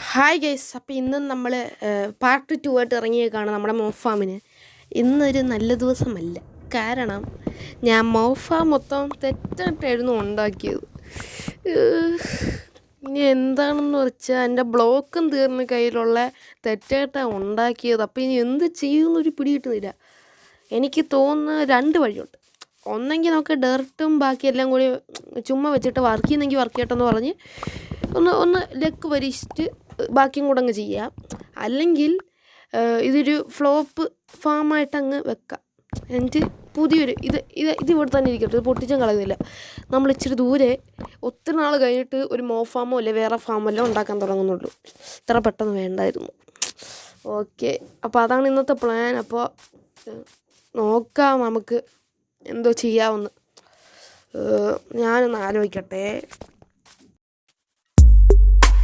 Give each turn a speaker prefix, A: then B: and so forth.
A: Hi guys, അപ്പോൾ ഇന്ന് നമ്മൾ പാർട്ട് 2 ആയിട്ട് ഇറങ്ങിയേക്കാണ് നമ്മുടെ മോഫാമിന്. ഇന്നൊരു നല്ല ദിവസമല്ല, കാരണം ഞാൻ മോഫാം മൊത്തം തെറ്റായിട്ടായിരുന്നു ഉണ്ടാക്കിയത്. ഇനി എന്താണെന്ന് വെച്ചാൽ എൻ്റെ ബ്ലോക്കും തീർന്ന് കയ്യിലുള്ള തെറ്റായിട്ടാണ് ഉണ്ടാക്കിയത്. അപ്പോൾ ഇനി എന്ത് ചെയ്യുമെന്നൊരു പിടി കിട്ടുന്നില്ല. എനിക്ക് തോന്നുന്ന 2 വഴിയുണ്ട്. ഒന്നെങ്കിൽ നമുക്ക് ഡെർട്ടും ബാക്കിയെല്ലാം കൂടി ചുമ്മാ വെച്ചിട്ട് വർക്ക് ചെയ്യുന്നെങ്കിൽ വർക്ക് ചെയ്യട്ടെന്ന് പറഞ്ഞ് ഒന്ന് ലെക്ക് പരീക്ഷിച്ചിട്ട് ബാക്കിയും കൂടെ അങ്ങ് ചെയ്യാം. അല്ലെങ്കിൽ ഇതൊരു ഫ്ലോപ്പ് ഫാമായിട്ട് അങ്ങ് വെക്കാം. എന്നിട്ട് പുതിയൊരു ഇതിവിടെ തന്നെ ഇരിക്കട്ടെ, ഇത് പൊട്ടിച്ചും കളയുന്നില്ല. നമ്മൾ ഇച്ചിരി ദൂരെ ഒത്തിരി നാൾ കഴിഞ്ഞിട്ട് ഒരു മോഫാമോ അല്ലെ വേറെ ഫാമല്ലോ ഉണ്ടാക്കാൻ തുടങ്ങുന്നുള്ളൂ. ഇത്ര പെട്ടെന്ന് വേണ്ടായിരുന്നു. ഓക്കെ, അപ്പോൾ അതാണ് ഇന്നത്തെ പ്ലാൻ. അപ്പോൾ നോക്കാം നമുക്ക് എന്തോ ചെയ്യാമെന്ന്. ഞാനൊന്ന് ആലോചിക്കട്ടെ.